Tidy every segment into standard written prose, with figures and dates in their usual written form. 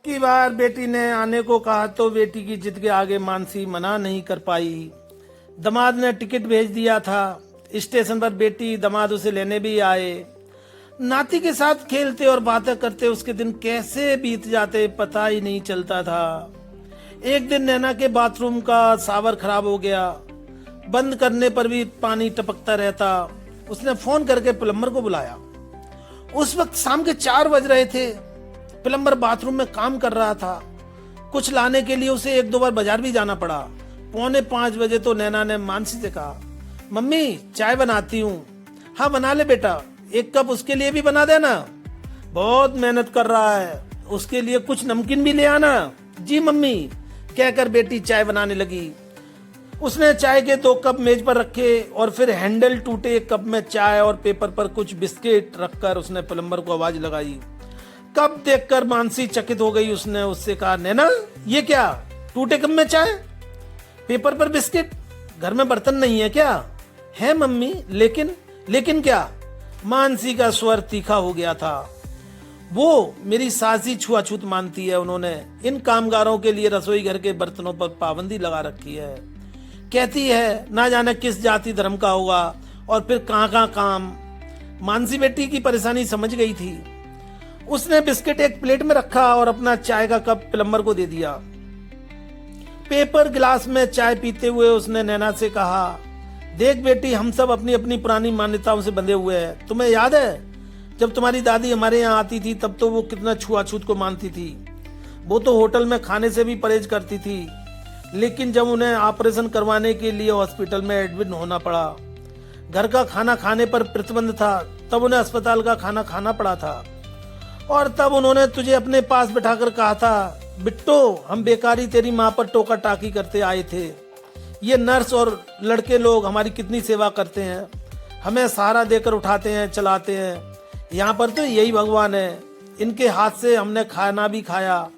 की बार बेटी ने आने को कहा तो बेटी की जिद के आगे मानसी मना नहीं कर पाई। दामाद ने टिकट भेज दिया था। स्टेशन पर बेटी दामाद उसे लेने भी आए। नाती के साथ खेलते और बातें करते उसके दिन कैसे बीत जाते पता ही नहीं चलता था। एक दिन नैना के बाथरूम का शावर खराब हो गया। बंद करने पर भी पानी टपकता रहता। उसने फोन करके प्लम्बर को बुलाया। उस वक्त शाम के 4 बज रहे थे। प्लम्बर बाथरूम में काम कर रहा था। कुछ लाने के लिए उसे 1-2 बार बाजार भी जाना पड़ा। 4:45 बजे तो नैना ने मानसी से कहा, मम्मी चाय बनाती हूँ। हाँ बना ले बेटा, 1 कप उसके लिए भी बना देना, बहुत मेहनत कर रहा है, उसके लिए कुछ नमकीन भी ले आना। जी मम्मी कहकर बेटी चाय बनाने लगी। उसने चाय के 2 कप मेज पर रखे और फिर हैंडल टूटे 1 कप में चाय और पेपर पर कुछ बिस्किट रखकर उसने प्लम्बर को आवाज लगाई। कप देखकर मानसी चकित हो गई। उसने उससे कहा, नैना ये क्या, टूटे कप में चाय, पेपर पर बिस्किट, घर में बर्तन नहीं है क्या? है मम्मी, लेकिन क्या? मानसी का स्वर तीखा हो गया था। वो मेरी सासी छुआछूत मानती है। उन्होंने इन कामगारों के लिए रसोई घर के बर्तनों पर पाबंदी लगा रखी है। कहती है ना जाने किस जाति धर्म का होगा और फिर कहाँ काम। मानसी बेटी की परेशानी समझ गई थी। उसने बिस्किट एक प्लेट में रखा और अपना चाय का कप प्लम्बर को दे दिया। पेपर गिलास में चाय पीते हुए उसने नैना से कहा, देख बेटी, हम सब अपनी अपनी पुरानी मान्यताओं से बंधे हुए हैं। तुम्हें याद है जब तुम्हारी दादी हमारे यहाँ आती थी तब तो वो कितना छुआछूत को मानती थी। वो तो होटल में खाने से भी परहेज करती थी, लेकिन जब उन्हें ऑपरेशन करवाने के लिए हॉस्पिटल में एडमिट होना पड़ा, घर का खाना खाने पर प्रतिबंध था, तब उन्हें अस्पताल का खाना खाना पड़ा था। और तब उन्होंने तुझे अपने पास बिठाकर कहा था, बिट्टो हम बेकारी तेरी माँ पर टोका टाकी करते आए थे। ये नर्स और लड़के लोग हमारी कितनी सेवा करते हैं, हमें सहारा देकर उठाते हैं, चलाते हैं। यहाँ पर तो यही भगवान है। इनके हाथ से हमने खाना भी खाया।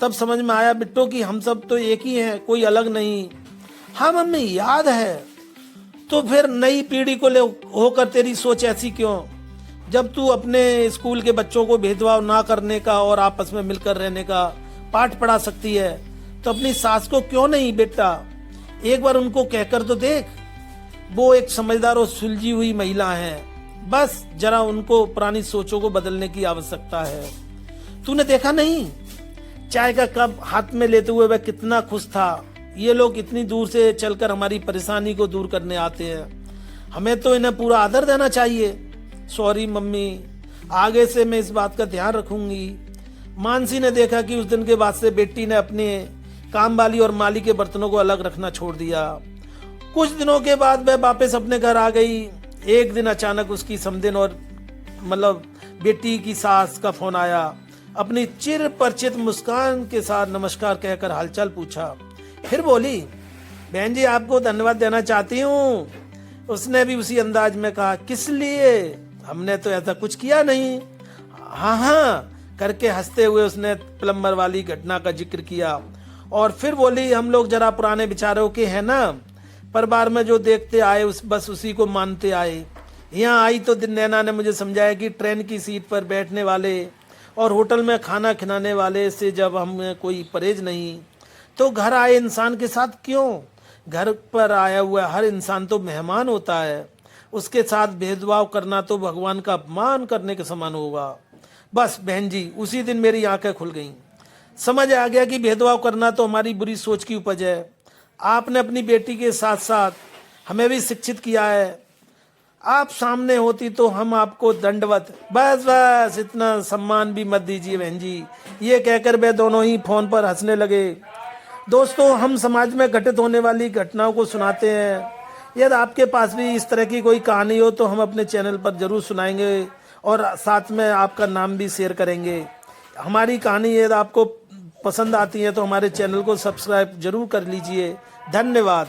तब समझ में आया बिट्टो कि हम सब तो एक ही हैं, कोई अलग नहीं। हाँ मम्मी याद है। तो फिर नई पीढ़ी को ले होकर तेरी सोच ऐसी क्यों? जब तू अपने स्कूल के बच्चों को भेदभाव ना करने का और आपस में मिलकर रहने का पाठ पढ़ा सकती है, तो अपनी सास को क्यों नहीं बेटा? एक बार उनको कहकर तो देख। वो एक समझदार और सुलझी हुई महिला है। बस जरा उनको पुरानी सोचों को बदलने की आवश्यकता है। तूने देखा नहीं, चाय का कप हाथ में लेते हुए वह कितना खुश था। ये लोग इतनी दूर से चलकर हमारी परेशानी को दूर करने आते हैं। हमें तो इन्हें पूरा आदर देना चाहिए। सॉरी मम्मी, आगे से मैं इस बात का ध्यान रखूंगी। मानसी ने देखा कि उस दिन के बाद से बेटी ने अपने काम वाली और माली के बर्तनों को अलग रखना छोड़ दिया। कुछ दिनों के बाद वह वापस अपने घर आ गई। एक दिन अचानक उसकी समधिन और बेटी की सास का फोन आया। अपनी चिर परिचित मुस्कान के साथ नमस्कार कहकर हालचाल पूछा। फिर बोली, बहन जी आपको धन्यवाद देना चाहती हूँ। उसने भी उसी अंदाज में कहा, किस लिए? हमने तो ऐसा कुछ किया नहीं। हाँ करके हंसते हुए उसने प्लम्बर वाली घटना का जिक्र किया और फिर बोली, हम लोग जरा पुराने विचारों के हैं ना, परिवार में जो देखते आए बस उसी को मानते आए। यहाँ आई तो नैना ने मुझे समझाया कि ट्रेन की सीट पर बैठने वाले और होटल में खाना खिलाने वाले से जब हमें कोई परहेज नहीं, तो घर आए इंसान के साथ क्यों? घर पर आया हुआ हर इंसान तो मेहमान होता है। उसके साथ भेदभाव करना तो भगवान का अपमान करने के समान होगा। बस बहन जी, उसी दिन मेरी आंखें खुल गईं। समझ आ गया कि भेदभाव करना तो हमारी बुरी सोच की उपज है। आपने अपनी बेटी के साथ साथ हमें भी शिक्षित किया है। आप सामने होती तो हम आपको दंडवत, बस इतना सम्मान भी मत दीजिए बहन जी। ये कहकर वे दोनों ही फोन पर हंसने लगे। दोस्तों, हम समाज में घटित होने वाली घटनाओं को सुनाते हैं। यदि आपके पास भी इस तरह की कोई कहानी हो तो हम अपने चैनल पर जरूर सुनाएंगे और साथ में आपका नाम भी शेयर करेंगे। हमारी कहानी यदि आपको पसंद आती है तो हमारे चैनल को सब्सक्राइब जरूर कर लीजिए। धन्यवाद।